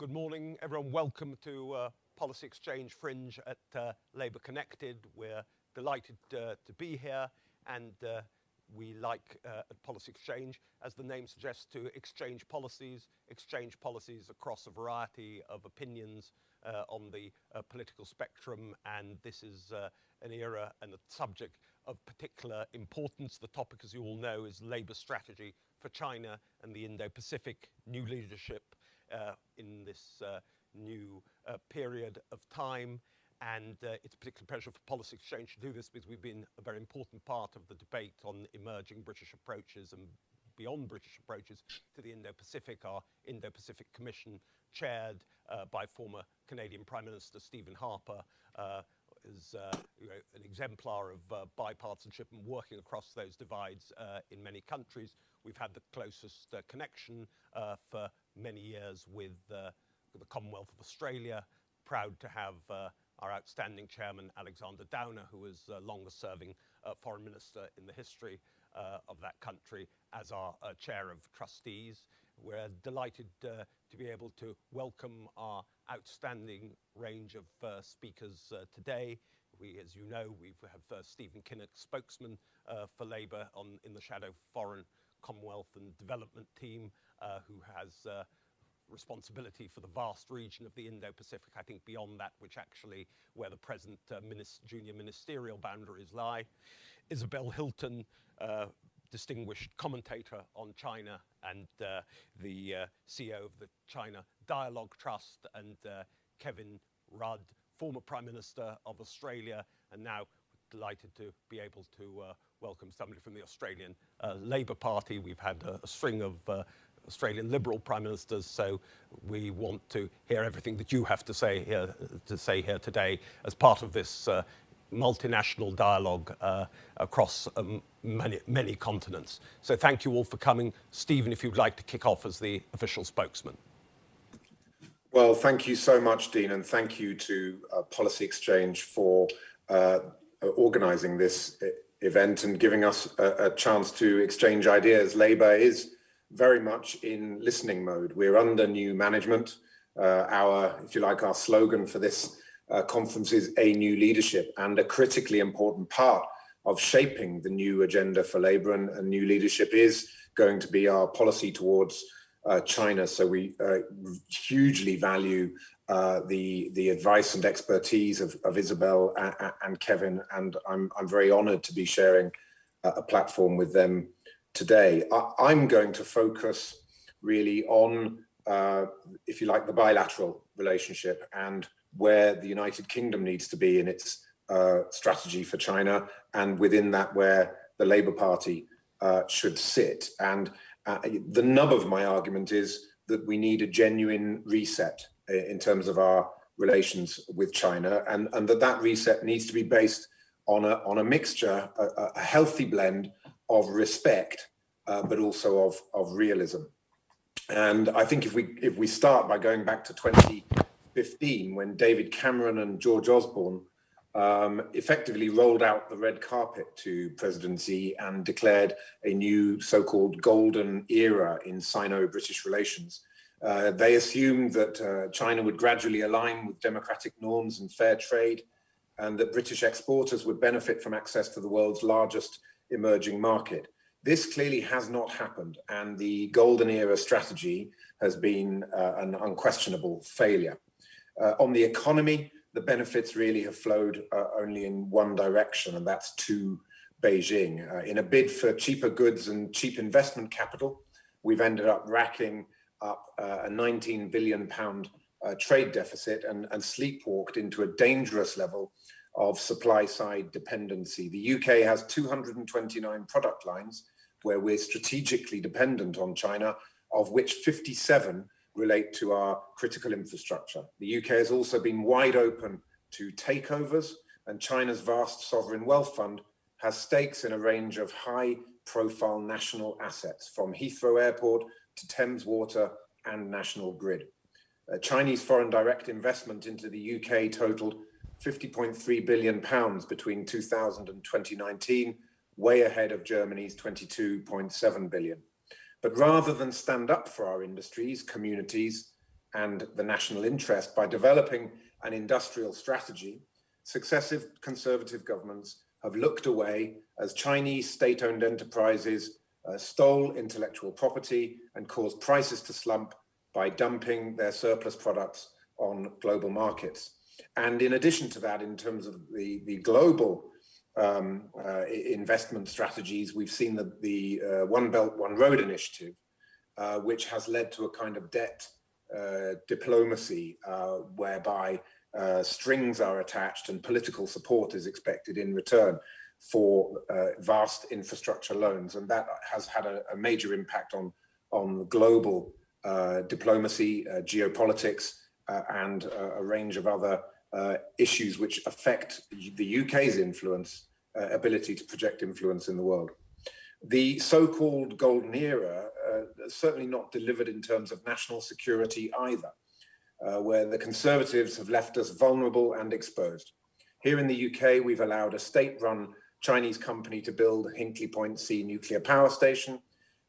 Good morning, everyone. Welcome to Policy Exchange Fringe at Labour Connected. We're delighted to be here, and we like at Policy Exchange, as the name suggests, to exchange policies across a variety of opinions on the political spectrum. And this is an era and a subject of particular importance. The topic, as you all know, is Labour strategy for China and the Indo-Pacific, new leadership in this new period of time. And it's a particular pleasure for Policy Exchange to do this because we've been a very important part of the debate on emerging British approaches and beyond British approaches to the Indo-Pacific. Our Indo-Pacific Commission, chaired by former Canadian Prime Minister Stephen Harper, is an exemplar of bipartisanship and working across those divides in many countries. We've had the closest connection for many years with the Commonwealth of Australia. Proud to have our outstanding chairman, Alexander Downer, who was longest serving foreign minister in the history of that country, as our chair of trustees. We're delighted to be able to welcome our outstanding range of speakers today. As you know, we have Stephen Kinnock, spokesman for Labour in the Shadow Foreign, Commonwealth and Development team, who has responsibility for the vast region of the Indo-Pacific, I think beyond that which actually where the present junior ministerial boundaries lie. Isabel Hilton, distinguished commentator on China and the CEO of the China Dialogue Trust, and Kevin Rudd, former Prime Minister of Australia, and now delighted to be able to welcome somebody from the Australian Labour Party. We've had a string of Australian Liberal Prime Ministers, so we want to hear everything that you have to say here today as part of this multinational dialogue across many continents. So thank you all for coming. Stephen, if you'd like to kick off as the official spokesman. Well, thank you so much, Dean, and thank you to Policy Exchange for organising this event and giving us a chance to exchange ideas. Labour is very much in listening mode. We're under new management. If you like, our slogan for this conference is a new leadership, and a critically important part of shaping the new agenda for Labour and new leadership is going to be our policy towards China. So we hugely value the advice and expertise of Isabel and Kevin, and I'm very honoured to be sharing a platform with them today. I'm going to focus really on, if you like, the bilateral relationship and where the United Kingdom needs to be in its strategy for China, and within that where the Labour Party should sit. And the nub of my argument is that we need a genuine reset in terms of our relations with China, and that reset needs to be based on a mixture, a healthy blend of respect, but also of realism. And I think if we start by going back to 2015, when David Cameron and George Osborne effectively rolled out the red carpet to President Xi and declared a new so-called golden era in Sino-British relations. They assumed that China would gradually align with democratic norms and fair trade, and that British exporters would benefit from access to the world's largest emerging market. This clearly has not happened, and the golden era strategy has been an unquestionable failure. On the economy, the benefits really have flowed only in one direction, and that's to Beijing. In a bid for cheaper goods and cheap investment capital, we've ended up racking up a £19 billion trade deficit and sleepwalked into a dangerous level of supply-side dependency. The UK has 229 product lines where we're strategically dependent on China, of which 57 relate to our critical infrastructure. The UK has also been wide open to takeovers, and China's vast sovereign wealth fund has stakes in a range of high-profile national assets, from Heathrow Airport to Thames Water and National Grid. Chinese foreign direct investment into the UK totaled £50.3 billion between 2000 and 2019, way ahead of Germany's £22.7 billion. But rather than stand up for our industries, communities, and the national interest by developing an industrial strategy, successive conservative governments have looked away as Chinese state-owned enterprises stole intellectual property and caused prices to slump by dumping their surplus products on global markets. And in addition to that, in terms of the global investment strategies, we've seen the One Belt, One Road initiative, which has led to a kind of debt diplomacy whereby strings are attached and political support is expected in return for vast infrastructure loans. And that has had a major impact on global diplomacy, geopolitics, and a range of other issues which affect the UK's influence, ability to project influence in the world. The so-called golden era certainly not delivered in terms of national security either, where the Conservatives have left us vulnerable and exposed. Here in the UK, we've allowed a state-run Chinese company to build Hinkley Point C nuclear power station,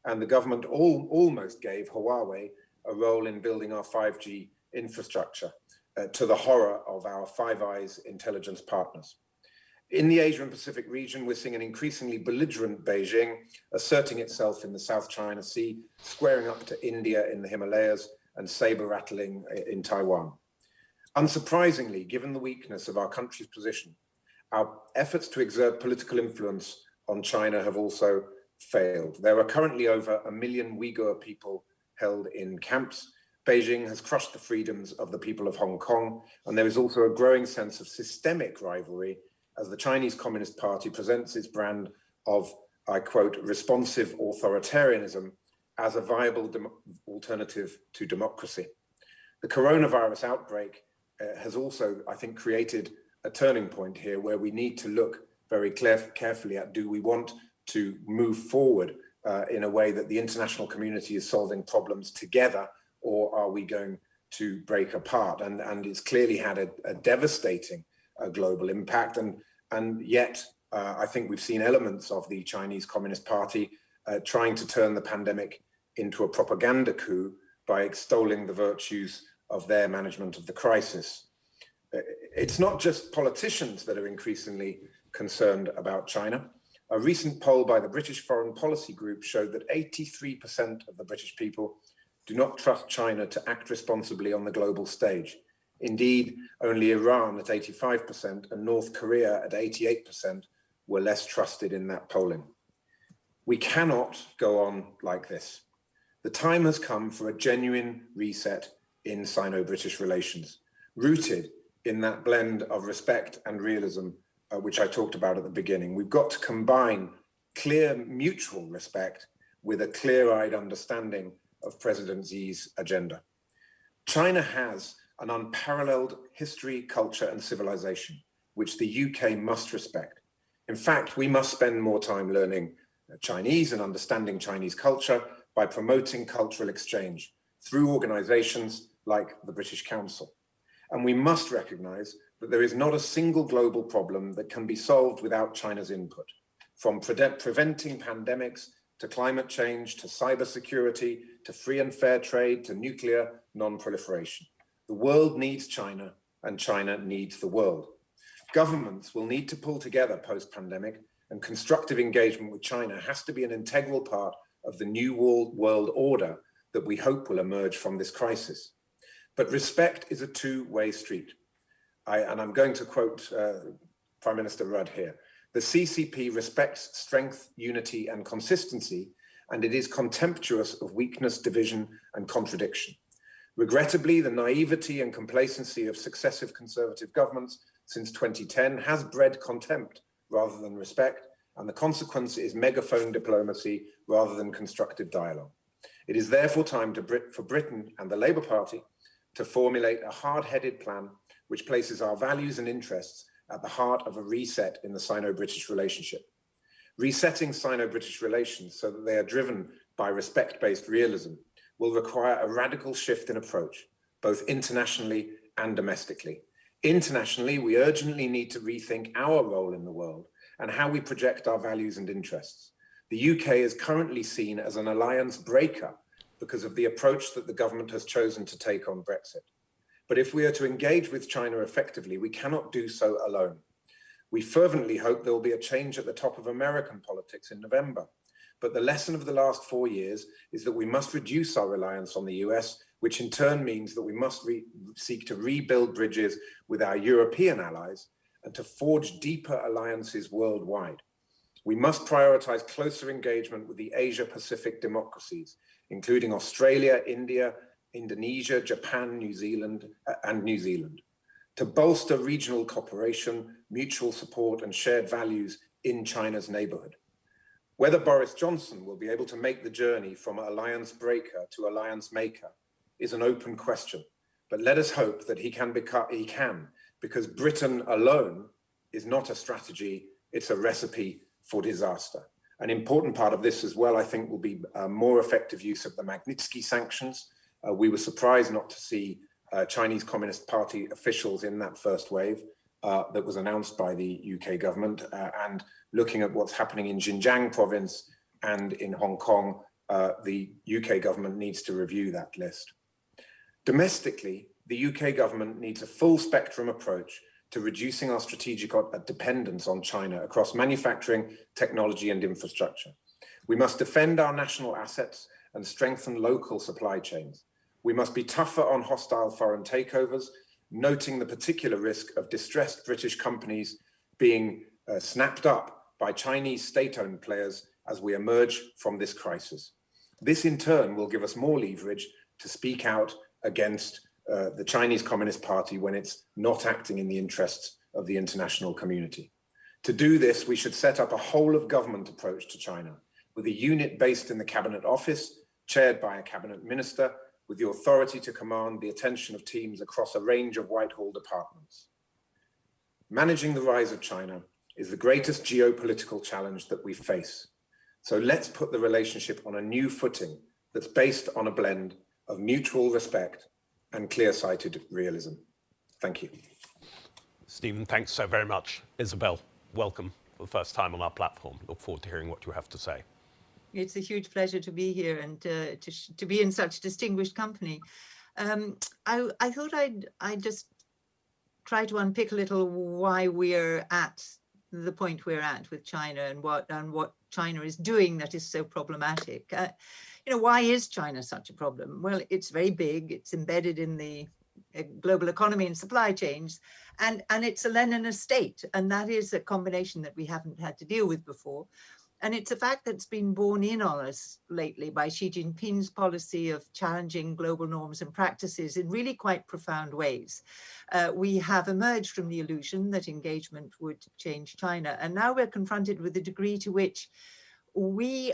and the government almost gave Huawei a role in building our 5G infrastructure, to the horror of our Five Eyes intelligence partners. In the Asia and Pacific region, we're seeing an increasingly belligerent Beijing asserting itself in the South China Sea, squaring up to India in the Himalayas, and saber-rattling in Taiwan. Unsurprisingly, given the weakness of our country's position, our efforts to exert political influence on China have also failed. There are currently over 1 million Uyghur people held in camps. Beijing has crushed the freedoms of the people of Hong Kong, and there is also a growing sense of systemic rivalry as the Chinese Communist Party presents its brand of, I quote, responsive authoritarianism as a viable alternative to democracy. The coronavirus outbreak has also, I think, created a turning point here where we need to look very carefully at, do we want to move forward in a way that the international community is solving problems together, or are we going to break apart? And it's clearly had a devastating global impact. And yet, I think we've seen elements of the Chinese Communist Party trying to turn the pandemic into a propaganda coup by extolling the virtues of their management of the crisis. It's not just politicians that are increasingly concerned about China. A recent poll by the British Foreign Policy Group showed that 83% of the British people do not trust China to act responsibly on the global stage. Indeed, only Iran at 85% and North Korea at 88% were less trusted in that polling. We cannot go on like this. The time has come for a genuine reset in Sino-British relations, rooted in that blend of respect and realism, which I talked about at the beginning. We've got to combine clear mutual respect with a clear-eyed understanding of President Xi's agenda. China has an unparalleled history, culture, and civilization, which the UK must respect. In fact, we must spend more time learning Chinese and understanding Chinese culture by promoting cultural exchange through organizations like the British Council. And we must recognize that there is not a single global problem that can be solved without China's input, from preventing pandemics to climate change, to cybersecurity, to free and fair trade, to nuclear non-proliferation. The world needs China, and China needs the world. Governments will need to pull together post-pandemic, and constructive engagement with China has to be an integral part of the new world order that we hope will emerge from this crisis. But respect is a two-way street. And I'm going to quote Prime Minister Rudd here. The CCP respects strength, unity, and consistency, and it is contemptuous of weakness, division, and contradiction. Regrettably, the naivety and complacency of successive Conservative governments since 2010 has bred contempt rather than respect, and the consequence is megaphone diplomacy rather than constructive dialogue. It is therefore time for Britain and the Labour Party to formulate a hard-headed plan which places our values and interests at the heart of a reset in the Sino-British relationship. Resetting Sino-British relations so that they are driven by respect-based realism will require a radical shift in approach, both internationally and domestically. Internationally, we urgently need to rethink our role in the world and how we project our values and interests. The UK is currently seen as an alliance breaker because of the approach that the government has chosen to take on Brexit. But if we are to engage with China effectively, we cannot do so alone. We fervently hope there will be a change at the top of American politics in November. But the lesson of the last 4 years is that we must reduce our reliance on the US, which in turn means that we must seek to rebuild bridges with our European allies and to forge deeper alliances worldwide. We must prioritize closer engagement with the Asia-Pacific democracies, including Australia, India, Indonesia, Japan, New Zealand, to bolster regional cooperation, mutual support, and shared values in China's neighborhood. Whether Boris Johnson will be able to make the journey from alliance breaker to alliance maker is an open question, but let us hope that he can, because Britain alone is not a strategy, it's a recipe for disaster. An important part of this as well, I think, will be more effective use of the Magnitsky sanctions. We were surprised not to see Chinese Communist Party officials in that first wave that was announced by the UK government. And looking at what's happening in Xinjiang province and in Hong Kong, the UK government needs to review that list. Domestically, the UK government needs a full spectrum approach to reducing our strategic dependence on China across manufacturing, technology, and infrastructure. We must defend our national assets and strengthen local supply chains. We must be tougher on hostile foreign takeovers, noting the particular risk of distressed British companies being snapped up by Chinese state-owned players as we emerge from this crisis. This in turn will give us more leverage to speak out against the Chinese Communist Party when it's not acting in the interests of the international community. To do this, we should set up a whole of government approach to China, with a unit based in the Cabinet Office, chaired by a Cabinet Minister, with the authority to command the attention of teams across a range of Whitehall departments. Managing the rise of China is the greatest geopolitical challenge that we face. So let's put the relationship on a new footing that's based on a blend of mutual respect and clear-sighted realism. Thank you. Stephen, thanks so very much. Isabel, welcome for the first time on our platform. Look forward to hearing what you have to say. It's a huge pleasure to be here and to be in such distinguished company. I thought I'd just try to unpick a little why we're at the point we're at with China and what China is doing that is so problematic. Why is China such a problem? Well, it's very big. It's embedded in the global economy and supply chains, and it's a Leninist state, and that is a combination that we haven't had to deal with before. And it's a fact that's been borne in on us lately by Xi Jinping's policy of challenging global norms and practices in really quite profound ways. We have emerged from the illusion that engagement would change China, and now we're confronted with the degree to which we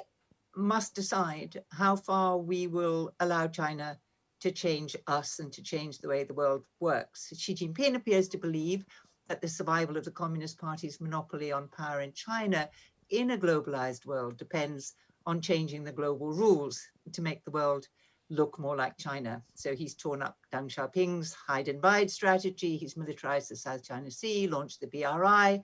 must decide how far we will allow China to change us and to change the way the world works. Xi Jinping appears to believe that the survival of the Communist Party's monopoly on power in China in a globalized world depends on changing the global rules to make the world look more like China. So he's torn up Deng Xiaoping's hide and bide strategy. He's militarized the South China Sea, launched the BRI,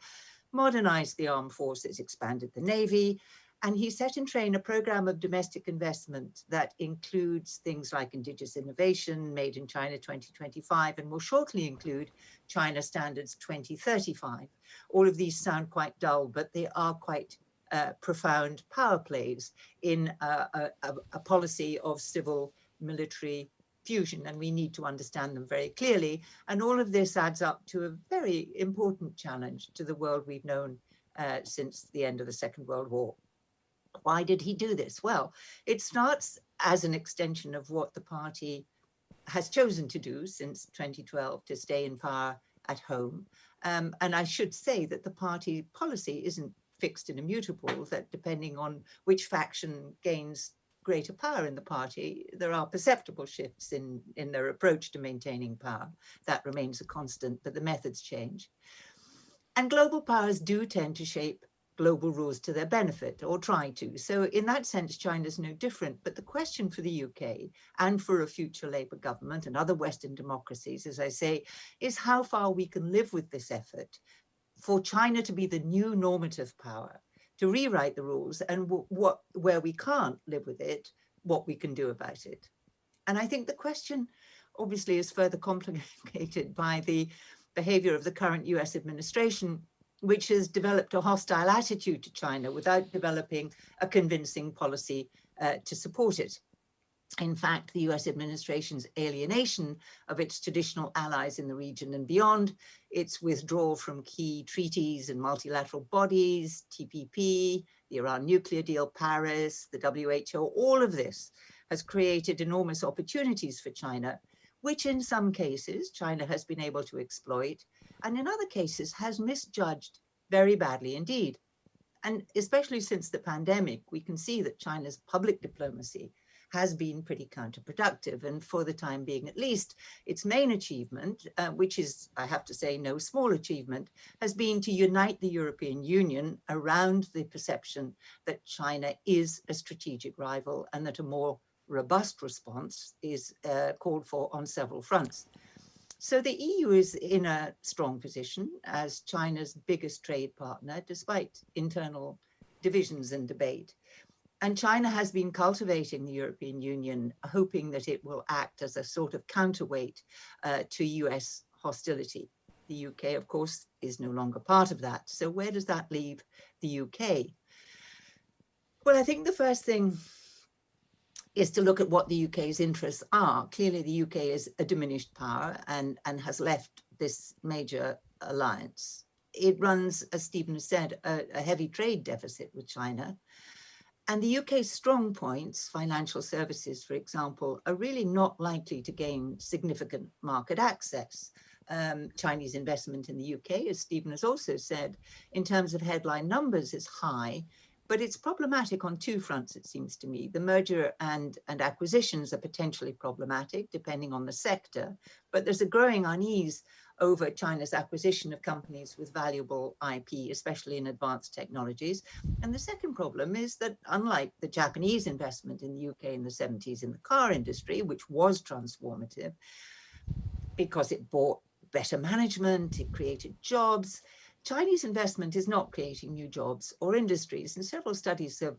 modernized the armed forces, expanded the Navy, and he set in train a program of domestic investment that includes things like indigenous innovation, Made in China 2025, and will shortly include China Standards 2035. All of these sound quite dull, but they are quite profound power plays in a policy of civil military fusion, and we need to understand them very clearly. And all of this adds up to a very important challenge to the world we've known since the end of the Second World War. Why did he do this? Well, it starts as an extension of what the party has chosen to do since 2012, to stay in power at home. And I should say that the party policy isn't fixed and immutable, that depending on which faction gains greater power in the party, there are perceptible shifts in their approach to maintaining power. That remains a constant, but the methods change. And global powers do tend to shape global rules to their benefit, or try to. So in that sense, China's no different. But the question for the UK and for a future Labour government and other Western democracies, as I say, is how far we can live with this effort for China to be the new normative power, to rewrite the rules, and where we can't live with it, what we can do about it. And I think the question obviously is further complicated by the behavior of the current US administration, which has developed a hostile attitude to China without developing a convincing policy to support it. In fact, the US administration's alienation of its traditional allies in the region and beyond, its withdrawal from key treaties and multilateral bodies, TPP, the Iran nuclear deal, Paris, the WHO, all of this has created enormous opportunities for China, which in some cases China has been able to exploit, and in other cases has misjudged very badly indeed. And especially since the pandemic, we can see that China's public diplomacy has been pretty counterproductive. And for the time being, at least, its main achievement, which is, I have to say, no small achievement, has been to unite the European Union around the perception that China is a strategic rival and that a more robust response is called for on several fronts. So the EU is in a strong position as China's biggest trade partner, despite internal divisions and debate. And China has been cultivating the European Union, hoping that it will act as a sort of counterweight to US hostility. The UK, of course, is no longer part of that. So where does that leave the UK? Well, I think the first thing is to look at what the UK's interests are. Clearly, the UK is a diminished power and has left this major alliance. It runs, as Stephen has said, a heavy trade deficit with China. And the UK's strong points, financial services, for example, are really not likely to gain significant market access. Chinese investment in the UK, as Stephen has also said, in terms of headline numbers is high, but it's problematic on two fronts, it seems to me. The merger and acquisitions are potentially problematic, depending on the sector, but there's a growing unease over China's acquisition of companies with valuable IP, especially in advanced technologies. And the second problem is that unlike the Japanese investment in the UK in the 70s in the car industry, which was transformative because it bought better management, it created jobs, Chinese investment is not creating new jobs or industries. And several studies have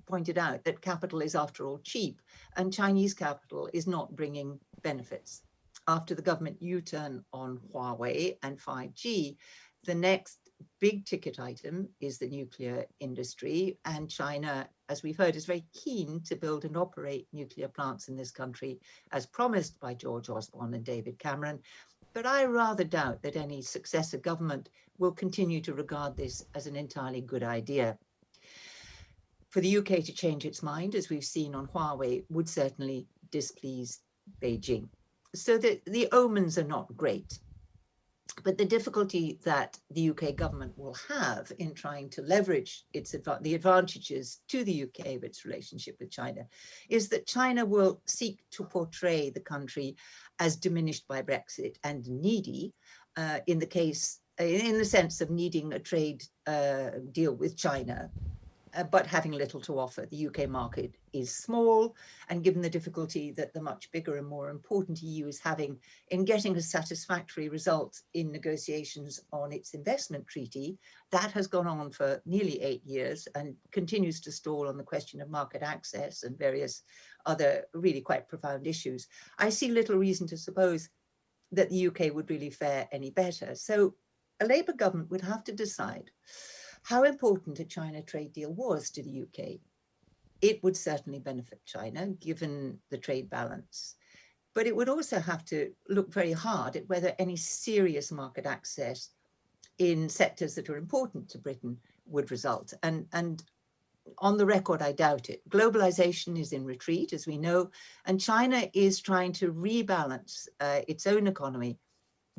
pointed out that capital is, after all, cheap, and Chinese capital is not bringing benefits. After the government U-turn on Huawei and 5G, the next big ticket item is the nuclear industry. And China, as we've heard, is very keen to build and operate nuclear plants in this country, as promised by George Osborne and David Cameron. But I rather doubt that any successive government will continue to regard this as an entirely good idea. For the UK to change its mind, as we've seen on Huawei, would certainly displease Beijing. So the omens are not great. But the difficulty that the UK government will have in trying to leverage the advantages to the UK of its relationship with China is that China will seek to portray the country as diminished by Brexit and needy in the sense of needing a trade deal with China, but having little to offer. The UK market is small, and given the difficulty that the much bigger and more important EU is having in getting a satisfactory result in negotiations on its investment treaty, that has gone on for nearly 8 years and continues to stall on the question of market access and various other really quite profound issues. I see little reason to suppose that the UK would really fare any better. So a Labour government would have to decide how important a China trade deal was to the UK. It would certainly benefit China, given the trade balance. But it would also have to look very hard at whether any serious market access in sectors that are important to Britain would result. And on the record, I doubt it. Globalization is in retreat, as we know, and China is trying to rebalance its own economy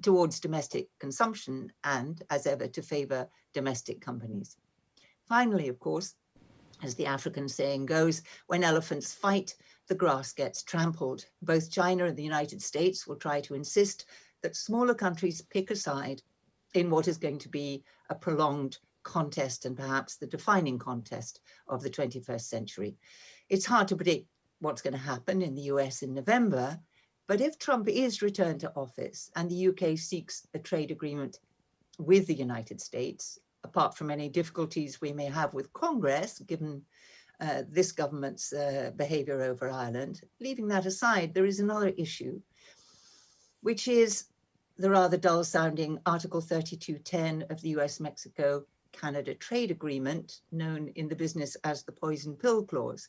towards domestic consumption and, as ever, to favor domestic companies. Finally, of course, as the African saying goes, when elephants fight, the grass gets trampled. Both China and the United States will try to insist that smaller countries pick a side in what is going to be a prolonged contest and perhaps the defining contest of the 21st century. It's hard to predict what's going to happen in the US in November, but if Trump is returned to office and the UK seeks a trade agreement with the United States, apart from any difficulties we may have with Congress, given this government's behaviour over Ireland. Leaving that aside, there is another issue, which is the rather dull-sounding Article 3210 of the US-Mexico-Canada Trade Agreement, known in the business as the poison pill clause.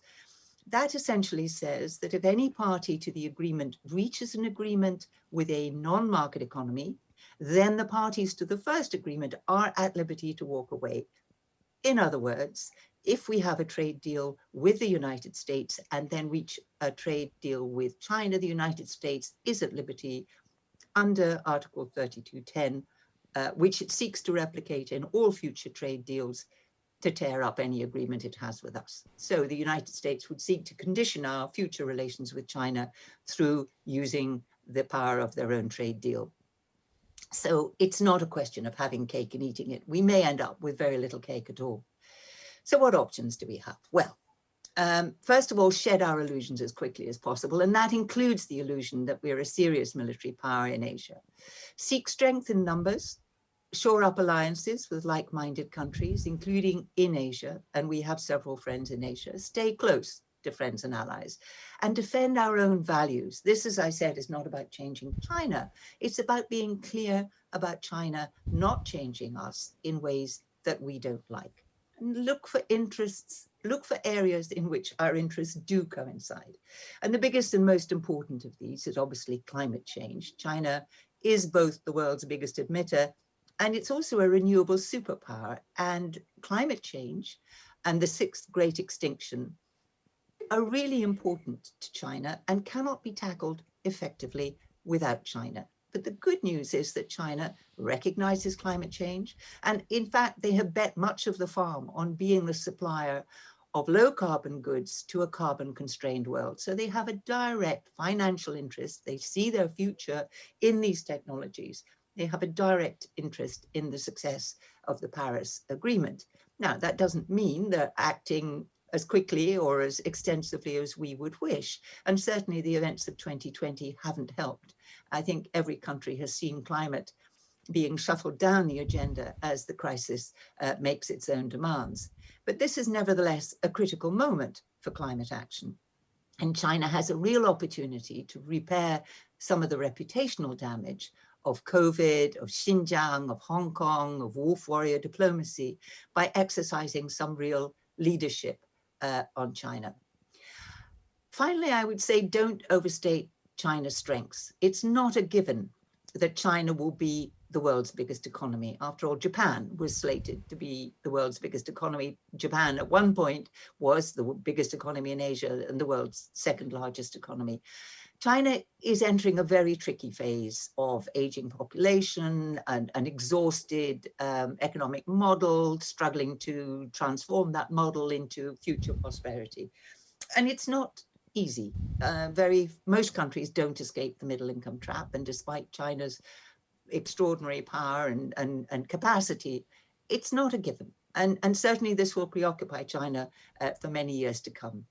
That essentially says that if any party to the agreement reaches an agreement with a non-market economy, then the parties to the first agreement are at liberty to walk away. In other words, if we have a trade deal with the United States and then reach a trade deal with China, the United States is at liberty under Article 3210, which it seeks to replicate in all future trade deals, to tear up any agreement it has with us. So the United States would seek to condition our future relations with China through using the power of their own trade deal. So it's not a question of having cake and eating it. We may end up with very little cake at all. So what options do we have? Well, first of all, shed our illusions as quickly as possible, and that includes the illusion that we're a serious military power in Asia. Seek strength in numbers, shore up alliances with like-minded countries, including in Asia, and we have several friends in Asia. Stay close to friends and allies, and defend our own values. This, as I said, is not about changing China. It's about being clear about China not changing us in ways that we don't like. And look for interests, look for areas in which our interests do coincide. And the biggest and most important of these is obviously climate change. China is both the world's biggest emitter, and it's also a renewable superpower. And climate change and the sixth great extinction are really important to China and cannot be tackled effectively without China. But the good news is that China recognizes climate change. And in fact, they have bet much of the farm on being the supplier of low carbon goods to a carbon constrained world. So they have a direct financial interest. They see their future in these technologies. They have a direct interest in the success of the Paris Agreement. Now, that doesn't mean they're acting as quickly or as extensively as we would wish. And certainly the events of 2020 haven't helped. I think every country has seen climate being shuffled down the agenda as the crisis makes its own demands. But this is nevertheless a critical moment for climate action. And China has a real opportunity to repair some of the reputational damage of COVID, of Xinjiang, of Hong Kong, of wolf warrior diplomacy by exercising some real leadership on China. Finally, I would say don't overstate China's strengths. It's not a given that China will be the world's biggest economy. After all, Japan was slated to be the world's biggest economy. Japan at one point was the biggest economy in Asia and the world's second largest economy. China is entering a very tricky phase of aging population, an exhausted economic model, struggling to transform that model into future prosperity. And it's not easy. Most countries don't escape the middle income trap. And despite China's extraordinary power and capacity, it's not a given. And certainly this will preoccupy China for many years to come.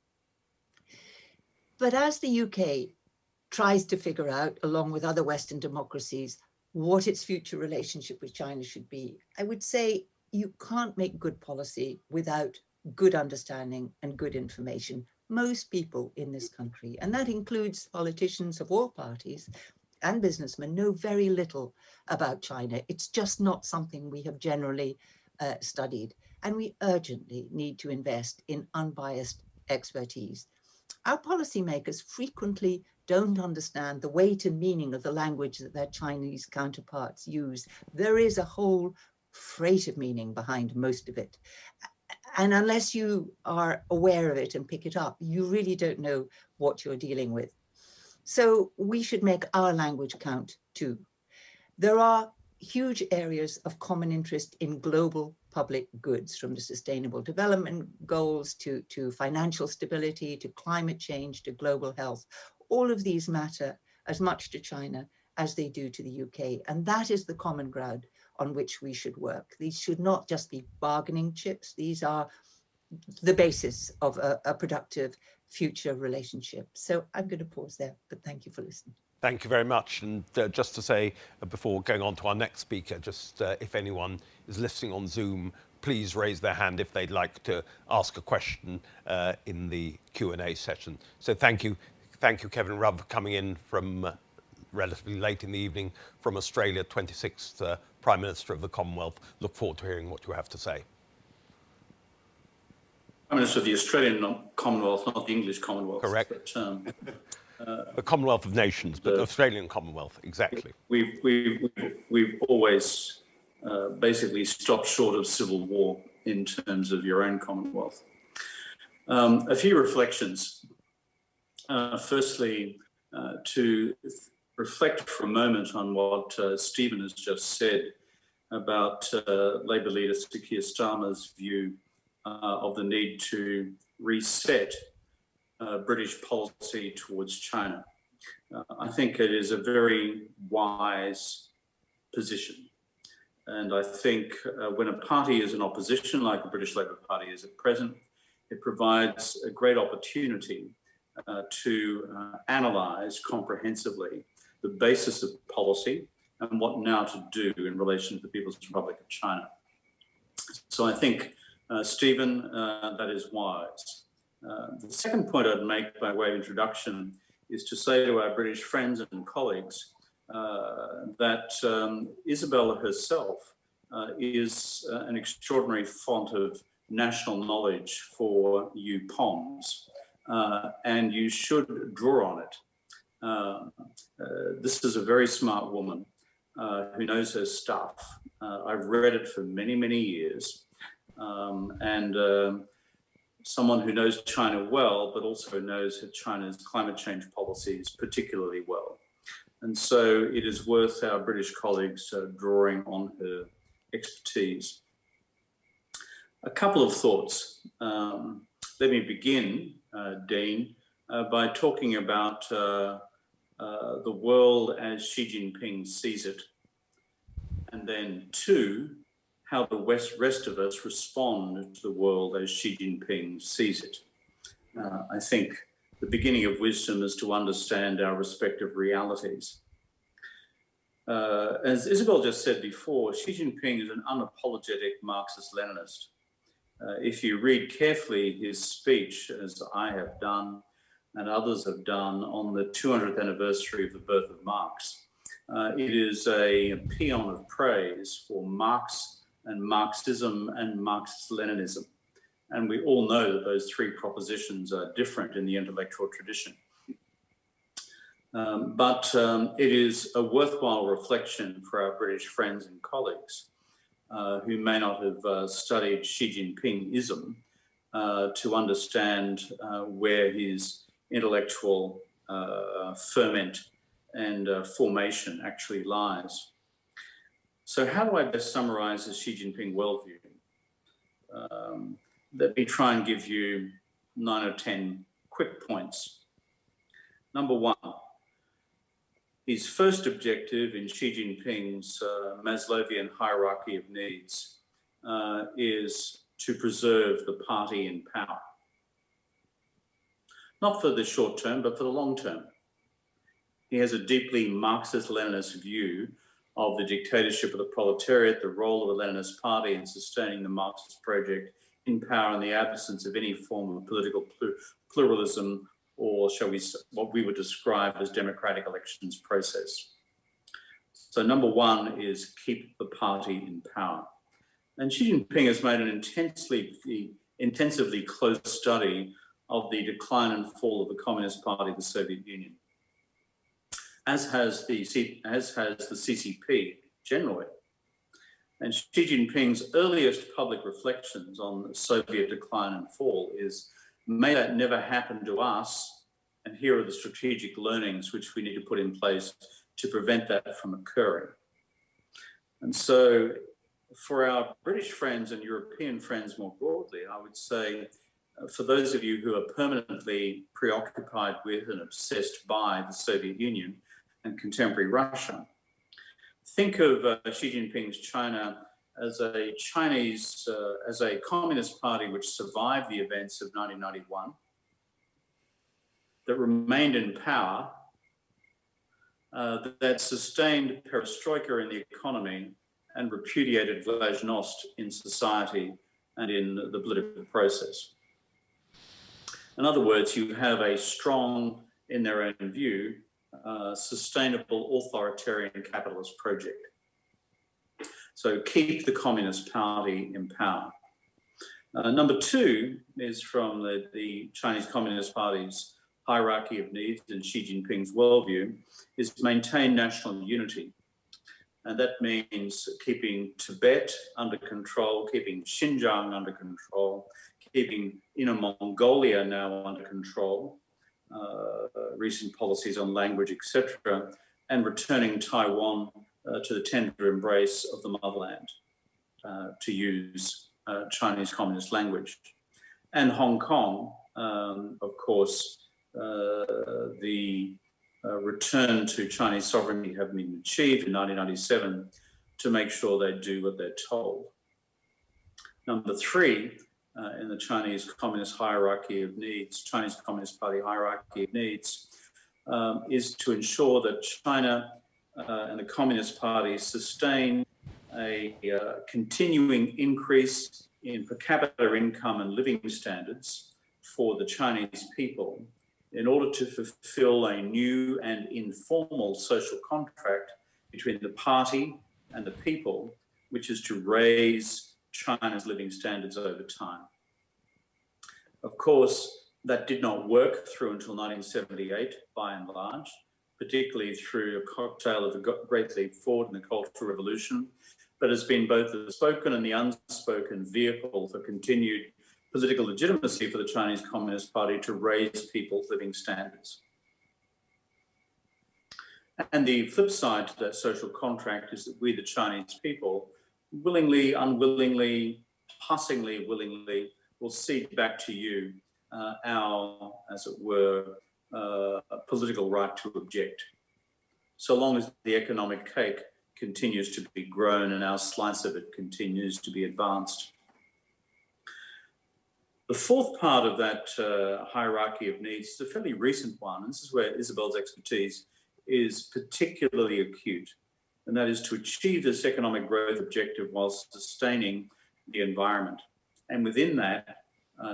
But as the UK tries to figure out, along with other Western democracies, what its future relationship with China should be, I would say you can't make good policy without good understanding and good information. Most people in this country, and that includes politicians of all parties and businessmen, know very little about China. It's just not something we have generally studied, and we urgently need to invest in unbiased expertise. Our policymakers frequently don't understand the weight and meaning of the language that their Chinese counterparts use. There is a whole freight of meaning behind most of it. And unless you are aware of it and pick it up, you really don't know what you're dealing with. So we should make our language count too. There are huge areas of common interest in global public goods, from the Sustainable Development Goals to financial stability, to climate change, to global health. All of these matter as much to China as they do to the UK. And that is the common ground on which we should work. These should not just be bargaining chips. These are the basis of a productive future relationship. So I'm going to pause there, but thank you for listening. Thank you very much. And just to say, before going on to our next speaker, just if anyone is listening on Zoom, please raise their hand if they'd like to ask a question in the Q&A session. So thank you, Kevin Rudd, for coming in from relatively late in the evening from Australia, 26th Prime Minister of the Commonwealth. Look forward to hearing what you have to say. Prime Minister of the Australian Commonwealth, not the English Commonwealth. Correct. But, the Commonwealth of Nations, but the Australian Commonwealth, exactly. We've always basically stopped short of civil war in terms of your own Commonwealth. A few reflections. Firstly, to reflect for a moment on what Stephen has just said about Labor leader Sir Keir Starmer's view of the need to reset British policy towards China. I think it is a very wise position. And I think when a party is in opposition, like the British Labour Party is at present, it provides a great opportunity to analyse comprehensively the basis of policy and what now to do in relation to the People's Republic of China. So I think, Stephen, that is wise. The second point I'd make by way of introduction is to say to our British friends and colleagues that Isabel herself is an extraordinary font of national knowledge for you POMs, and you should draw on it. This is a very smart woman who knows her stuff. I've read it for many, many years, and someone who knows China well, but also knows China's climate change policies particularly well. And so it is worth our British colleagues drawing on her expertise. A couple of thoughts. Let me begin, Dean, by talking about the world as Xi Jinping sees it, and then two, how the rest of us respond to the world as Xi Jinping sees it. I think the beginning of wisdom is to understand our respective realities. As Isabel just said before, Xi Jinping is an unapologetic Marxist-Leninist. If you read carefully his speech, as I have done and others have done on the 200th anniversary of the birth of Marx, it is a paean of praise for Marx and Marxism and Marxist-Leninism. And we all know that those three propositions are different in the intellectual tradition. But it is a worthwhile reflection for our British friends and colleagues who may not have studied Xi Jinpingism to understand where his intellectual ferment and formation actually lies. So how do I best summarize the Xi Jinping worldview? Let me try and give you 9 or 10 quick points. Number one, his first objective in Xi Jinping's Maslowian hierarchy of needs is to preserve the party in power. Not for the short term, but for the long term. He has a deeply Marxist-Leninist view of the dictatorship of the proletariat, the role of the Leninist party in sustaining the Marxist project in power in the absence of any form of political pluralism, or shall we, what we would describe as democratic elections process. So number one is keep the party in power. And Xi Jinping has made an intensively close study of the decline and fall of the Communist Party of the Soviet Union, as has the CCP generally. And Xi Jinping's earliest public reflections on Soviet decline and fall is, may that never happen to us, and here are the strategic learnings which we need to put in place to prevent that from occurring. And so for our British friends and European friends more broadly, I would say, for those of you who are permanently preoccupied with and obsessed by the Soviet Union and contemporary Russia, think of Xi Jinping's China as a communist party which survived the events of 1991, that remained in power, that sustained perestroika in the economy and repudiated glasnost in society and in the political process. In other words, you have a strong, in their own view, sustainable authoritarian capitalist project. So keep the Communist Party in power. Number two is from the Chinese Communist Party's hierarchy of needs and Xi Jinping's worldview, is maintain national unity. And that means keeping Tibet under control, keeping Xinjiang under control, keeping Inner Mongolia now under control, recent policies on language, etc., and returning Taiwan to the tender embrace of the motherland, to use Chinese Communist language. And Hong Kong, of course, the return to Chinese sovereignty have been achieved in 1997 to make sure they do what they're told. Number three, in the Chinese Communist hierarchy of needs, Chinese Communist Party hierarchy of needs, is to ensure that China and the Communist Party sustain a continuing increase in per capita income and living standards for the Chinese people in order to fulfill a new and informal social contract between the party and the people, which is to raise China's living standards over time. Of course, that did not work through until 1978, by and large, particularly through a cocktail of the Great Leap Forward and the Cultural Revolution, but has been both the spoken and the unspoken vehicle for continued political legitimacy for the Chinese Communist Party to raise people's living standards. And the flip side to that social contract is that we, the Chinese people, willingly, unwillingly, passingly willingly, will cede back to you our, as it were, political right to object, so long as the economic cake continues to be grown and our slice of it continues to be advanced. The fourth part of that hierarchy of needs is a fairly recent one, and this is where Isabel's expertise is particularly acute, and that is to achieve this economic growth objective while sustaining the environment. And within that,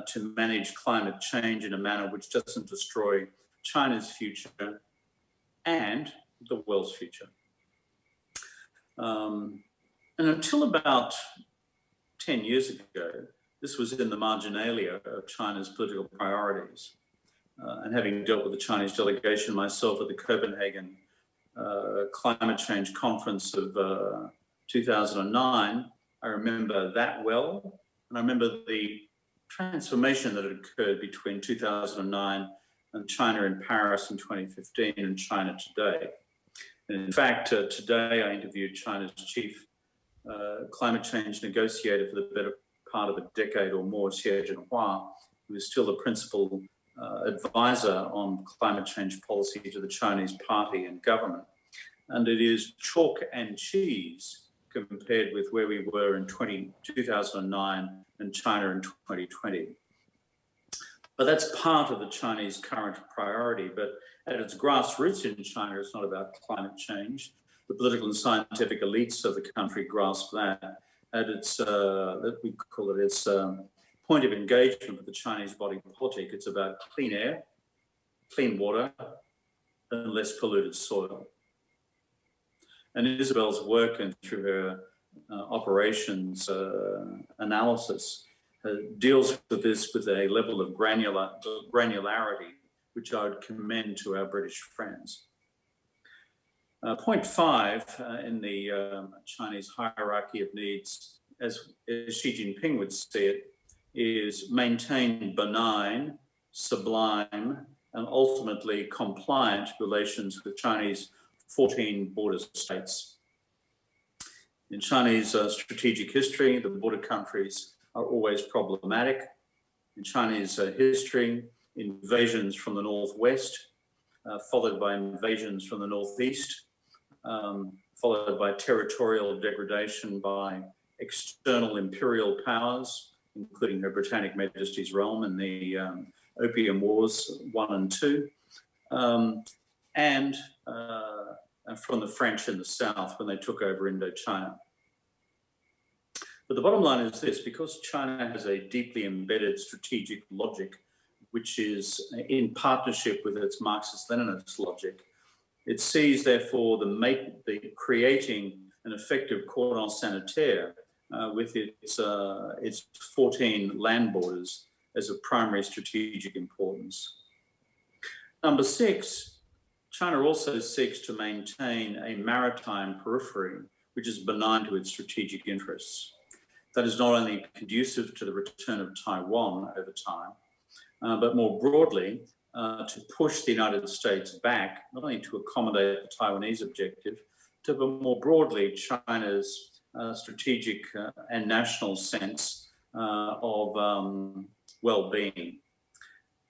to manage climate change in a manner which doesn't destroy China's future and the world's future. And until about 10 years ago, this was in the marginalia of China's political priorities. And having dealt with the Chinese delegation myself at the Copenhagen Climate Change Conference of 2009, I remember that well. And I remember the transformation that had occurred between 2009 and China in Paris in 2015 and China today. And in fact, today I interviewed China's chief climate change negotiator for the better part of a decade or more, Xie Zhenhua, who is still the principal advisor on climate change policy to the Chinese party and government. And it is chalk and cheese compared with where we were in 2009 and China in 2020. But that's part of the Chinese current priority. But at its grassroots in China, it's not about climate change. The political and scientific elites of the country grasp that. At its, we call it its point of engagement with the Chinese body politic, it's about clean air, clean water, and less polluted soil. And Isabel's work and through her operations analysis deals with this with a level of granularity, which I would commend to our British friends. Point 5 in the Chinese hierarchy of needs, as Xi Jinping would see it, is maintain benign, sublime, and ultimately compliant relations with Chinese 14 border states. In Chinese strategic history, the border countries are always problematic. In Chinese history, invasions from the northwest, followed by invasions from the northeast, followed by territorial degradation by external imperial powers, including Her Britannic Majesty's realm in the Opium Wars 1 and 2, and from the French in the south when they took over Indochina. But the bottom line is this: because China has a deeply embedded strategic logic, which is in partnership with its Marxist-Leninist logic, it sees, therefore, the creating an effective cordon sanitaire with its 14 land borders as of primary strategic importance. Number 6, China also seeks to maintain a maritime periphery which is benign to its strategic interests. That is not only conducive to the return of Taiwan over time, but more broadly, to push the United States back, not only to accommodate the Taiwanese objective, but more broadly, China's strategic and national sense of well-being.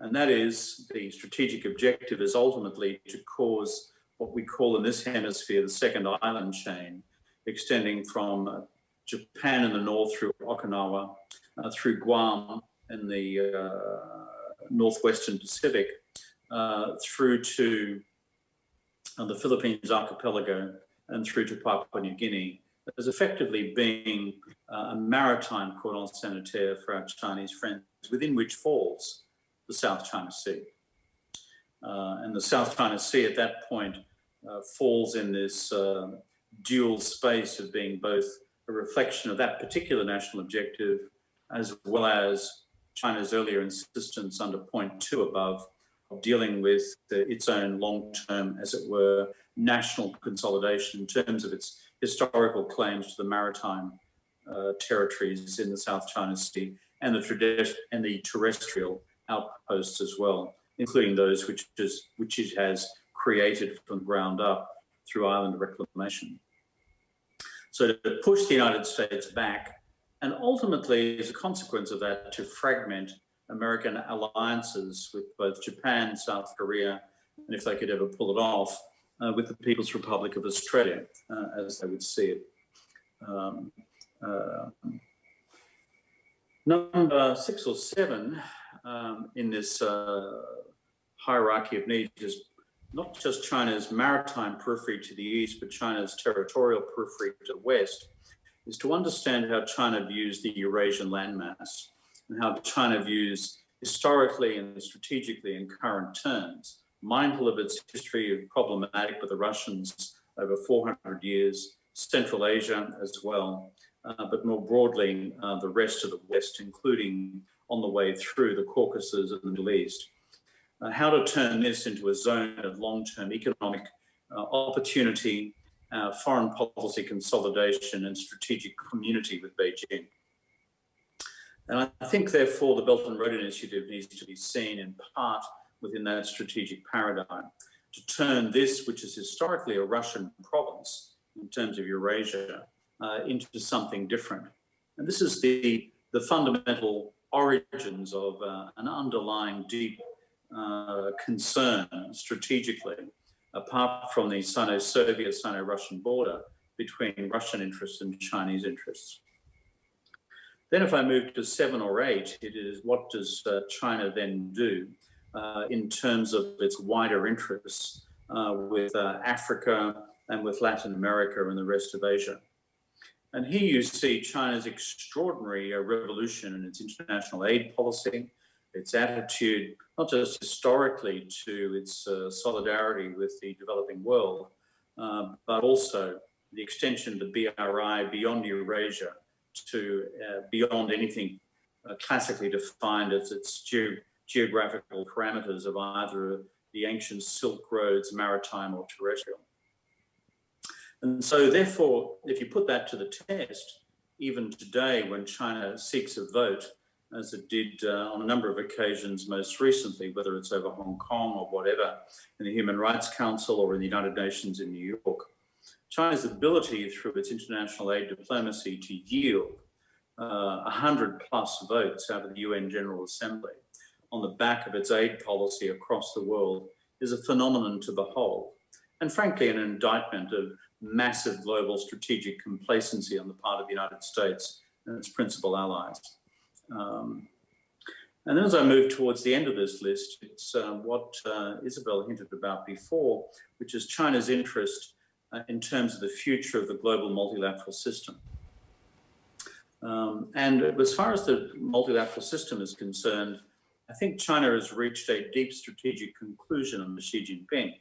And that is, the strategic objective is ultimately to cause what we call in this hemisphere the second island chain, extending from Japan in the north through Okinawa, through Guam in the northwestern Pacific, through to the Philippines archipelago and through to Papua New Guinea, as effectively being a maritime cordon sanitaire for our Chinese friends, within which falls the South China Sea. And the South China Sea at that point falls in this dual space of being both a reflection of that particular national objective, as well as China's earlier insistence under point 2 above of dealing with its own long-term, as it were, national consolidation in terms of its historical claims to the maritime territories in the South China Sea and the terrestrial outposts as well, including those which it has created from the ground up through island reclamation. So to push the United States back, and ultimately, as a consequence of that, to fragment American alliances with both Japan, South Korea, and if they could ever pull it off, with the People's Republic of Australia, as they would see it. Number 6 or 7 in this hierarchy of needs is not just China's maritime periphery to the east, but China's territorial periphery to the west, is to understand how China views the Eurasian landmass and how China views historically and strategically in current terms, mindful of its history of problematic with the Russians over 400 years, Central Asia as well, but more broadly, the rest of the West, including on the way through the Caucasus and the Middle East. How to turn this into a zone of long-term economic opportunity, foreign policy consolidation, and strategic community with Beijing. And I think, therefore, the Belt and Road Initiative needs to be seen in part within that strategic paradigm to turn this, which is historically a Russian province in terms of Eurasia, into something different. And this is the fundamental origins of an underlying deep concern strategically, apart from the Sino-Soviet, Sino-Russian border between Russian interests and Chinese interests. Then if I move to 7 or 8, it is what does China then do in terms of its wider interests with Africa and with Latin America and the rest of Asia. And here you see China's extraordinary revolution in its international aid policy, its attitude, not just historically to its solidarity with the developing world, but also the extension of the BRI beyond Eurasia to beyond anything classically defined as its geographical parameters of either the ancient Silk Roads, maritime or terrestrial. And so therefore, if you put that to the test, even today when China seeks a vote, as it did on a number of occasions most recently, whether it's over Hong Kong or whatever, in the Human Rights Council or in the United Nations in New York, China's ability through its international aid diplomacy to yield 100+ votes out of the UN General Assembly on the back of its aid policy across the world is a phenomenon to behold. And frankly, an indictment of massive global strategic complacency on the part of the United States and its principal allies. And then as I move towards the end of this list, it's what Isabel hinted about before, which is China's interest in terms of the future of the global multilateral system. And as far as the multilateral system is concerned, I think China has reached a deep strategic conclusion under Xi Jinping.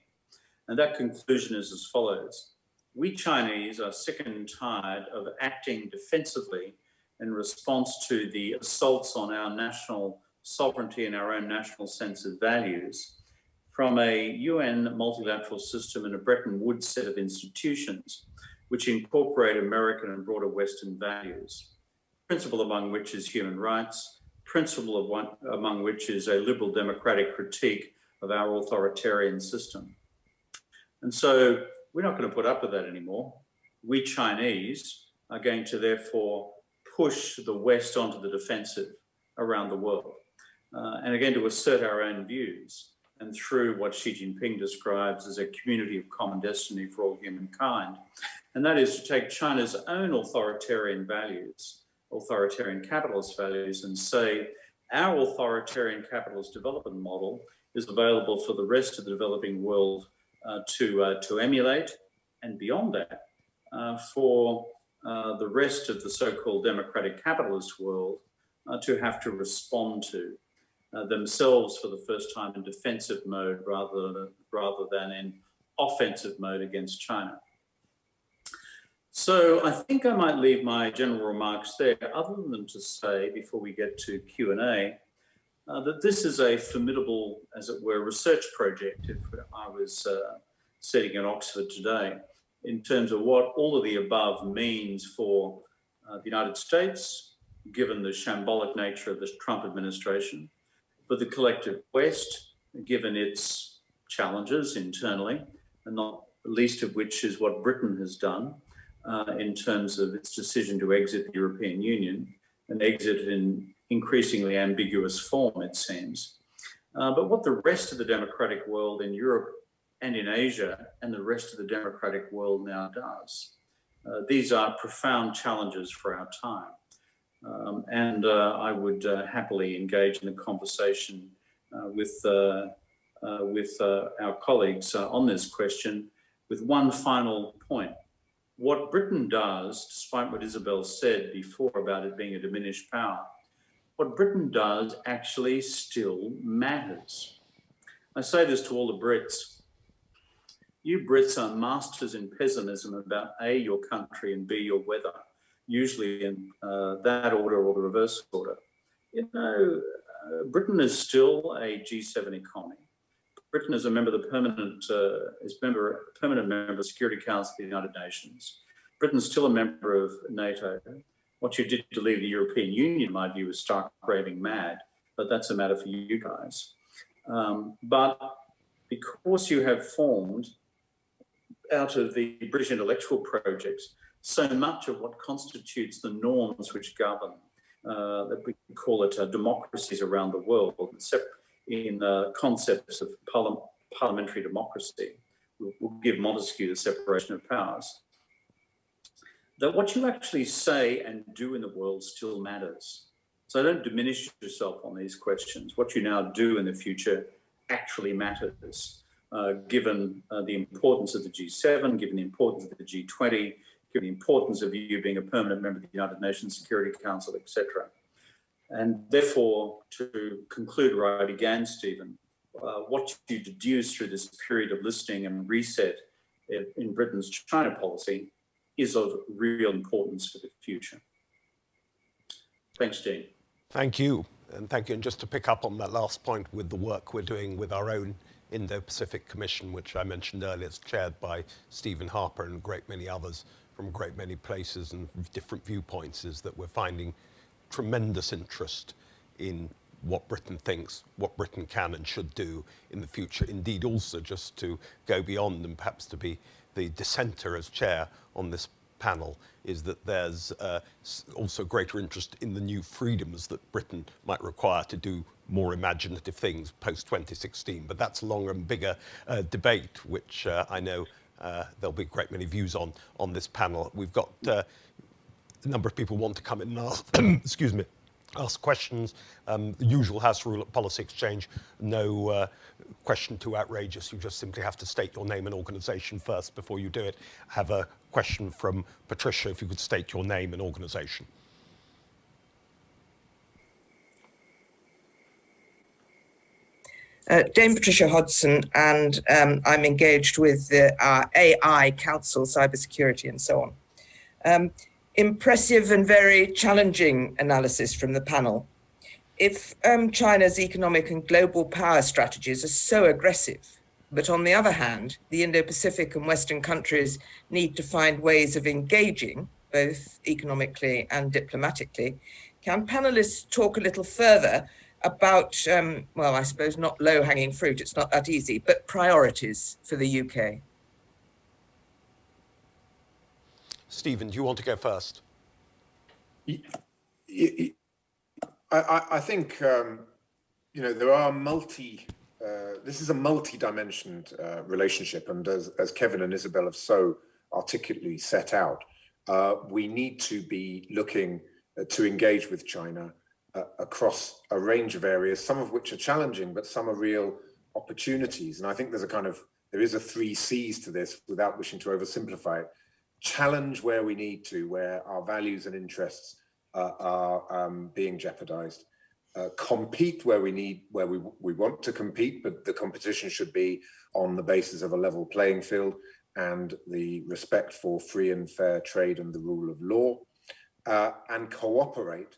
And that conclusion is as follows. We Chinese are sick and tired of acting defensively in response to the assaults on our national sovereignty and our own national sense of values from a UN multilateral system and a Bretton Woods set of institutions which incorporate American and broader Western values, principle among which is human rights, principle among which is a liberal democratic critique of our authoritarian system. And so we're not going to put up with that anymore. We Chinese are going to therefore push the West onto the defensive around the world and again to assert our own views, and through what Xi Jinping describes as a community of common destiny for all humankind. And that is to take China's own authoritarian values, authoritarian capitalist values, and say our authoritarian capitalist development model is available for the rest of the developing world to emulate, and beyond that, for the rest of the so-called democratic capitalist world to have to respond to themselves for the first time in defensive mode rather than in offensive mode against China. So I think I might leave my general remarks there, other than to say, before we get to Q&A, that this is a formidable, as it were, research project, if I was sitting in Oxford today, in terms of what all of the above means for the United States, given the shambolic nature of this Trump administration, but the collective West, given its challenges internally, and not the least of which is what Britain has done in terms of its decision to exit the European Union, and exit in increasingly ambiguous form, it seems. But what the rest of the democratic world in Europe and in Asia and the rest of the democratic world now does. These are profound challenges for our time. And I would happily engage in a conversation with our colleagues on this question with one final point. What Britain does, despite what Isabel said before about it being a diminished power, what Britain does actually still matters. I say this to all the Brits. You Brits are masters in pessimism about A, your country, and B, your weather, usually in that order or the reverse order. You know, Britain is still a G7 economy. Britain is a member of the permanent member of the Security Council of the United Nations. Britain's still a member of NATO. What you did to leave the European Union, in my view, is stark raving mad, but that's a matter for you guys. But because you have formed out of the British intellectual projects so much of what constitutes the norms which govern, that we call it democracies around the world, in concepts of parliamentary democracy, we'll give Montesquieu the separation of powers, that what you actually say and do in the world still matters. So don't diminish yourself on these questions. What you now do in the future actually matters, given the importance of the G7, given the importance of the G20, given the importance of you being a permanent member of the United Nations Security Council, etc. And therefore, to conclude where I began, Stephen, what you deduce through this period of listening and reset in Britain's China policy is of real importance for the future. Thanks, Dean. Thank you. And thank you. And just to pick up on that last point with the work we're doing with our own Indo-Pacific Commission, which I mentioned earlier, is chaired by Stephen Harper and a great many others from a great many places and different viewpoints, is that we're finding tremendous interest in what Britain thinks, what Britain can and should do in the future. Indeed, also just to go beyond and perhaps to be the dissenter as chair on this panel, is that there's also greater interest in the new freedoms that Britain might require to do more imaginative things post-2016. But that's a longer and bigger debate, which I know there'll be a great many views on this panel. We've got a number of people want to come in and ask, excuse me, ask questions. The usual house rule at Policy Exchange, no question too outrageous. You just simply have to state your name and organisation first before you do it. I have a question from Patricia, if you could state your name and organisation. Dame Patricia Hodgson, and I'm engaged with our AI Council, cybersecurity, and so on. Impressive and very challenging analysis from the panel. If China's economic and global power strategies are so aggressive, but on the other hand, the Indo-Pacific and Western countries need to find ways of engaging, both economically and diplomatically, can panelists talk a little further about, well, I suppose not low-hanging fruit, it's not that easy, but priorities for the UK? Stephen, do you want to go first? I think, you know, there are this is a multi-dimensioned relationship, and as Kevin and Isabel have so articulately set out, we need to be looking to engage with China across a range of areas, some of which are challenging, but some are real opportunities. And I think there is a 3 C's to this, without wishing to oversimplify it. Challenge where we need to, where our values and interests are being jeopardized. Compete where we want to compete, but the competition should be on the basis of a level playing field and the respect for free and fair trade and the rule of law, and cooperate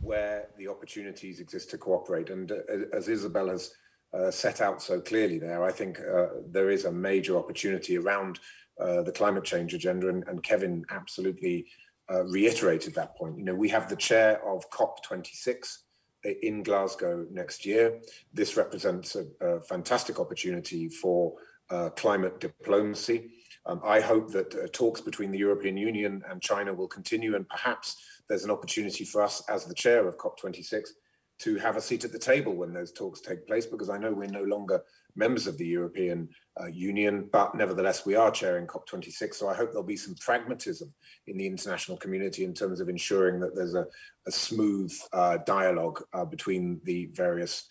where the opportunities exist to cooperate. And as Isabel has set out so clearly there, I think there is a major opportunity around the climate change agenda, and Kevin absolutely reiterated that point. You know, we have the chair of COP26 in Glasgow next year. This represents a fantastic opportunity for climate diplomacy. I hope that talks between the European Union and China will continue, and perhaps there's an opportunity for us as the chair of COP26 to have a seat at the table when those talks take place, because I know we're no longer members of the European Union, but nevertheless we are chairing COP26. So I hope there'll be some pragmatism in the international community in terms of ensuring that there's a smooth dialogue between the various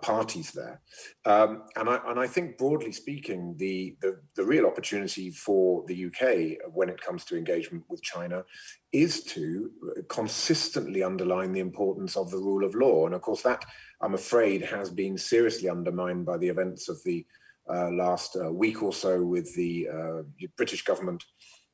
parties there. And I think, broadly speaking, the real opportunity for the UK when it comes to engagement with China is to consistently underline the importance of the rule of law. And of course, that, I'm afraid, has been seriously undermined by the events of the last week or so, with the British government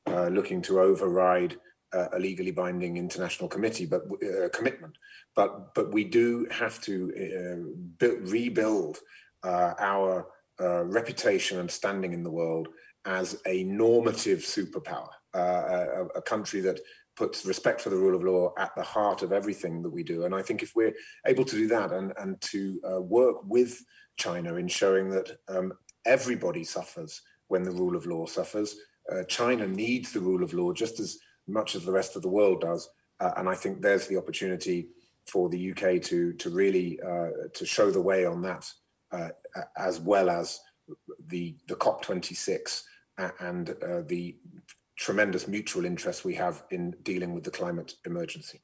looking to override a legally binding international commitment. But we do have to rebuild our reputation and standing in the world as a normative superpower, a country that puts respect for the rule of law at the heart of everything that we do. And I think if we're able to do that and to work with China in showing that everybody suffers when the rule of law suffers, China needs the rule of law just as much as the rest of the world does. And I think there's the opportunity for the UK to really to show the way on that, as well as the COP26 and the tremendous mutual interest we have in dealing with the climate emergency.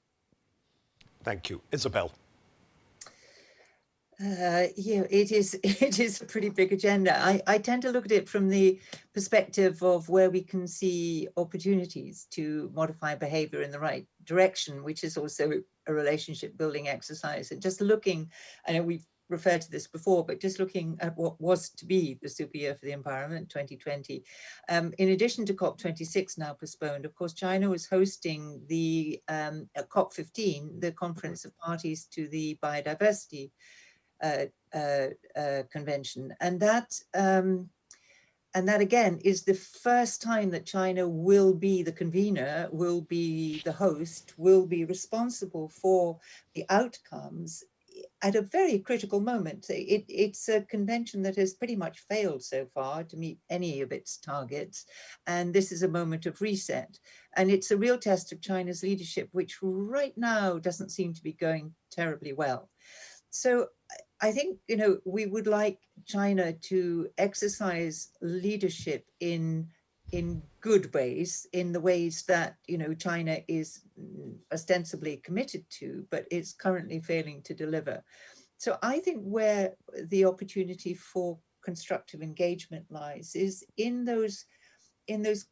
Thank you. Isabel. Yeah, it is a pretty big agenda. I tend to look at it from the perspective of where we can see opportunities to modify behavior in the right direction, which is also a relationship building exercise. And just looking, I know we've referred to this before, but just looking at what was to be the super year for the environment, 2020. In addition to COP26 now postponed, of course, China was hosting the COP15, the Conference of Parties to the Biodiversity Convention. And that again is the first time that China will be the convener, will be the host, will be responsible for the outcomes at a very critical moment. It's a convention that has pretty much failed so far to meet any of its targets. And this is a moment of reset. And it's a real test of China's leadership, which right now doesn't seem to be going terribly well. So I think, you know, we would like China to exercise leadership in good ways, in the ways that, you know, China is ostensibly committed to, but is currently failing to deliver. So I think where the opportunity for constructive engagement lies is in those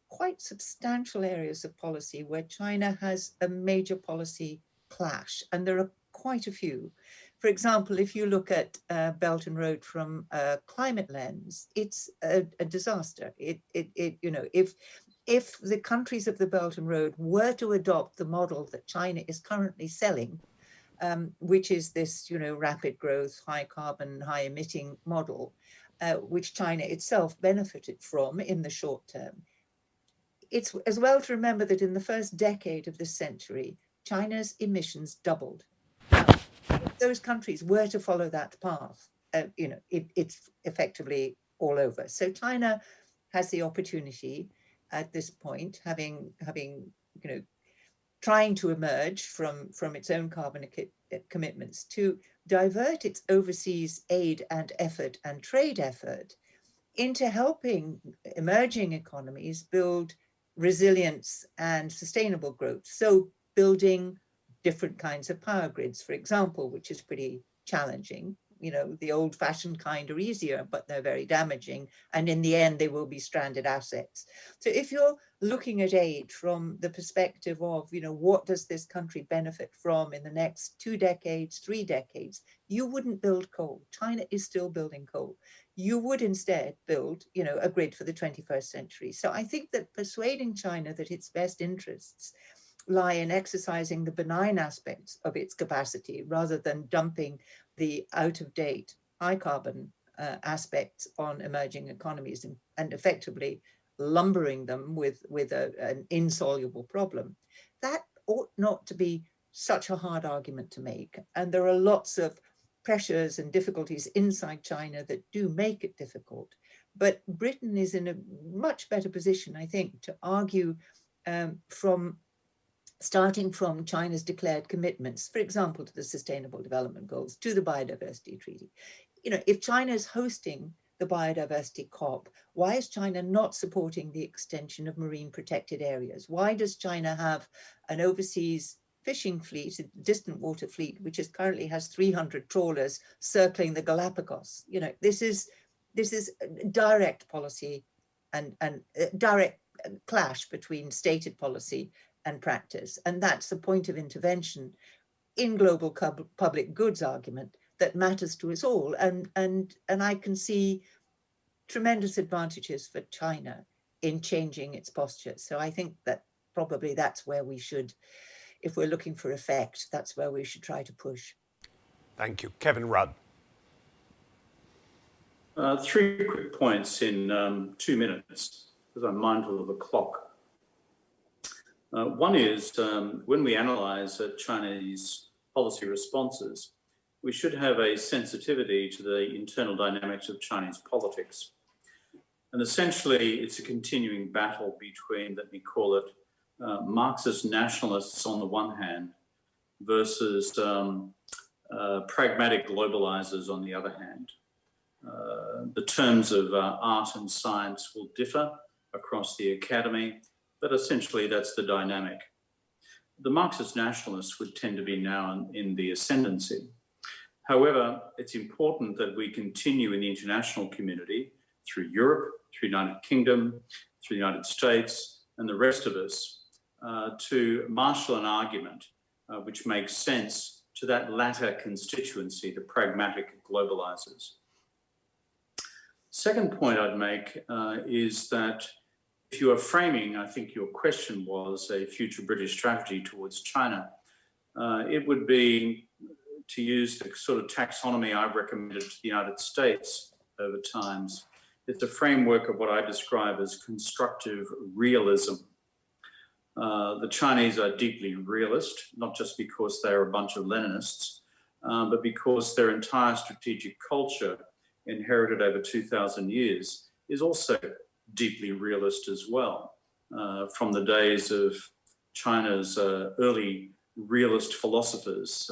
quite substantial areas of policy where China has a major policy clash, and there are quite a few. For example, if you look at Belt and Road from a climate lens, it's a disaster. You know, if the countries of the Belt and Road were to adopt the model that China is currently selling, which is this, you know, rapid growth, high carbon, high emitting model, which China itself benefited from in the short term. It's as well to remember that in the first decade of this century, China's emissions doubled. Now, if those countries were to follow that path, you know, it's effectively all over. So China has the opportunity at this point, having you know, trying to emerge from its own carbon commitments, to divert its overseas aid and effort and trade effort into helping emerging economies build resilience and sustainable growth. So building different kinds of power grids, for example, which is pretty challenging. You know, the old-fashioned kind are easier, but they're very damaging. And in the end, they will be stranded assets. So if you're looking at aid from the perspective of, you know, what does this country benefit from in the next 2 decades, 3 decades, you wouldn't build coal. China is still building coal. You would instead build, you know, a grid for the 21st century. So I think that persuading China that its best interests lie in exercising the benign aspects of its capacity rather than dumping the out-of-date, high-carbon aspects on emerging economies and effectively lumbering them with an insoluble problem. That ought not to be such a hard argument to make. And there are lots of pressures and difficulties inside China that do make it difficult. But Britain is in a much better position, I think, to argue starting from China's declared commitments, for example, to the Sustainable Development Goals, to the Biodiversity Treaty. You know, if China is hosting the Biodiversity COP, why is China not supporting the extension of marine protected areas? Why does China have an overseas fishing fleet, a distant water fleet, which currently has 300 trawlers circling the Galapagos? You know, this is direct policy and direct clash between stated policy and practice. And that's the point of intervention in global public goods argument that matters to us all. And I can see tremendous advantages for China in changing its posture. So I think that probably that's where we should, if we're looking for effect, that's where we should try to push. Thank you. Kevin Rudd. 3 quick points in 2 minutes, because I'm mindful of the clock. One is when we analyse Chinese policy responses, we should have a sensitivity to the internal dynamics of Chinese politics. And essentially, it's a continuing battle between, let me call it, Marxist nationalists on the one hand versus pragmatic globalizers on the other hand. The terms of art and science will differ across the academy, but essentially that's the dynamic. The Marxist nationalists would tend to be now in the ascendancy. However, it's important that we continue in the international community through Europe, through the United Kingdom, through the United States, and the rest of us to marshal an argument which makes sense to that latter constituency, the pragmatic globalizers. Second point I'd make is that if you are framing, I think your question was, a future British strategy towards China, it would be to use the sort of taxonomy I've recommended to the United States over times. It's a framework of what I describe as constructive realism. The Chinese are deeply realist, not just because they're a bunch of Leninists, but because their entire strategic culture, inherited over 2,000 years, is also deeply realist as well. From the days of China's early realist philosophers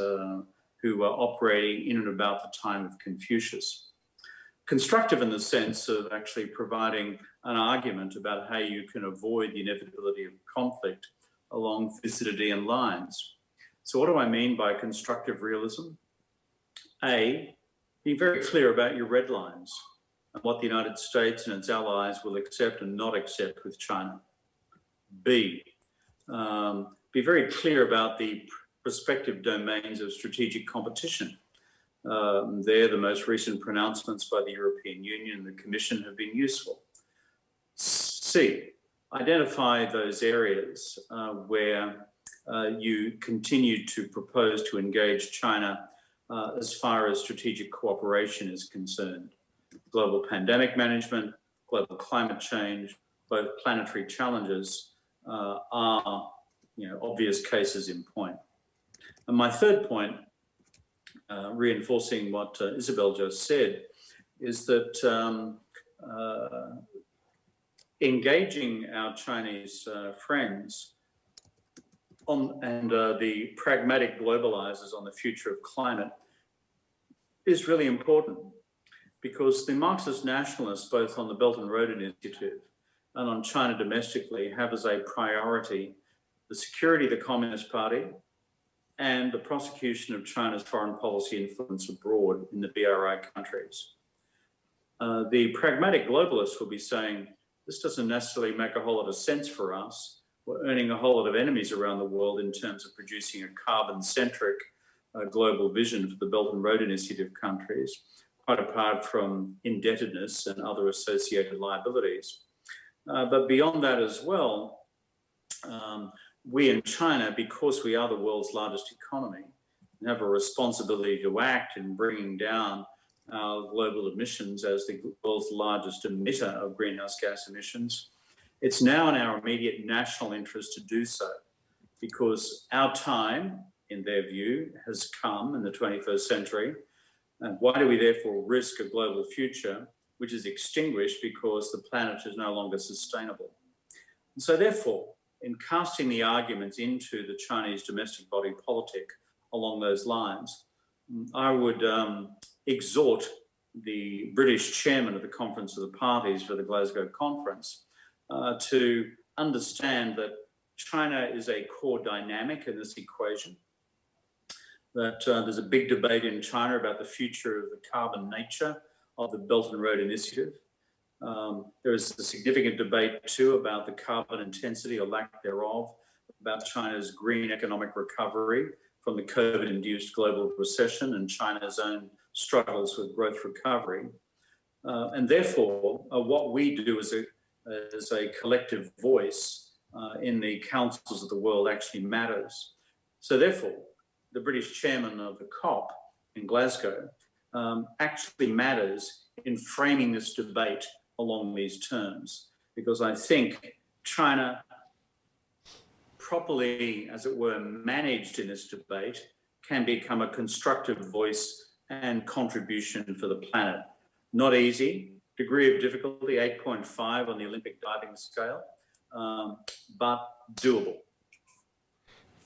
who were operating in and about the time of Confucius. Constructive in the sense of actually providing an argument about how you can avoid the inevitability of conflict along Thucydidean lines. So what do I mean by constructive realism? A, be very clear about your red lines and what the United States and its allies will accept and not accept with China. B, be very clear about the prospective domains of strategic competition There, the most recent pronouncements by the European Union and the Commission have been useful. C, identify those areas where you continue to propose to engage China as far as strategic cooperation is concerned. Global pandemic management, global climate change, both planetary challenges are obvious cases in point. And my third point, reinforcing what Isabel just said, is that engaging our Chinese friends and the pragmatic globalizers on the future of climate is really important, because the Marxist nationalists, both on the Belt and Road Initiative and on China domestically, have as a priority the security of the Communist Party and the prosecution of China's foreign policy influence abroad in the BRI countries. The pragmatic globalists will be saying, this doesn't necessarily make a whole lot of sense for us. We're earning a whole lot of enemies around the world in terms of producing a carbon-centric global vision for the Belt and Road Initiative countries, quite apart from indebtedness and other associated liabilities. But beyond that as well, we in China, because we are the world's largest economy, have a responsibility to act in bringing down our global emissions as the world's largest emitter of greenhouse gas emissions. It's now in our immediate national interest to do so, because our time, in their view, has come in the 21st century. And why do we therefore risk a global future which is extinguished because the planet is no longer sustainable? And so therefore, in casting the arguments into the Chinese domestic body politic along those lines, I would exhort the British chairman of the Conference of the Parties for the Glasgow Conference to understand that China is a core dynamic in this equation, that there's a big debate in China about the future of the carbon nature of the Belt and Road Initiative. There is a significant debate too about the carbon intensity or lack thereof, about China's green economic recovery from the COVID-induced global recession and China's own struggles with growth recovery. And therefore, what we do as a collective voice in the councils of the world actually matters. So therefore, the British chairman of the COP in Glasgow actually matters in framing this debate along these terms, because I think China, properly, as it were, managed in this debate, can become a constructive voice and contribution for the planet. Not easy, degree of difficulty, 8.5 on the Olympic diving scale, but doable.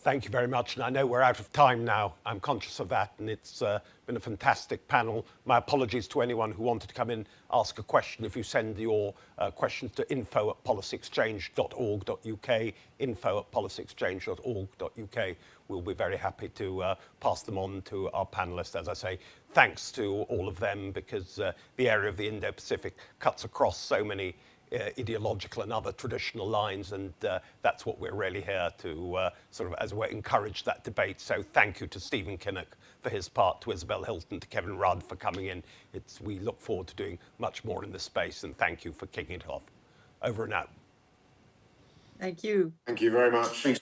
Thank you very much. And I know we're out of time now. I'm conscious of that. And it's been a fantastic panel. My apologies to anyone who wanted to come in, ask a question. If you send your questions to info@policyexchange.org.uk, info@policyexchange.org.uk, we'll be very happy to pass them on to our panelists. As I say, thanks to all of them, because the area of the Indo-Pacific cuts across so many ideological and other traditional lines, and that's what we're really here to sort of, as it were, encourage that debate. So thank you to Stephen Kinnock for his part, to Isabel Hilton, to Kevin Rudd for coming in. We look forward to doing much more in this space, and thank you for kicking it off. Over and out. Thank you. Thank you very much. Thanks.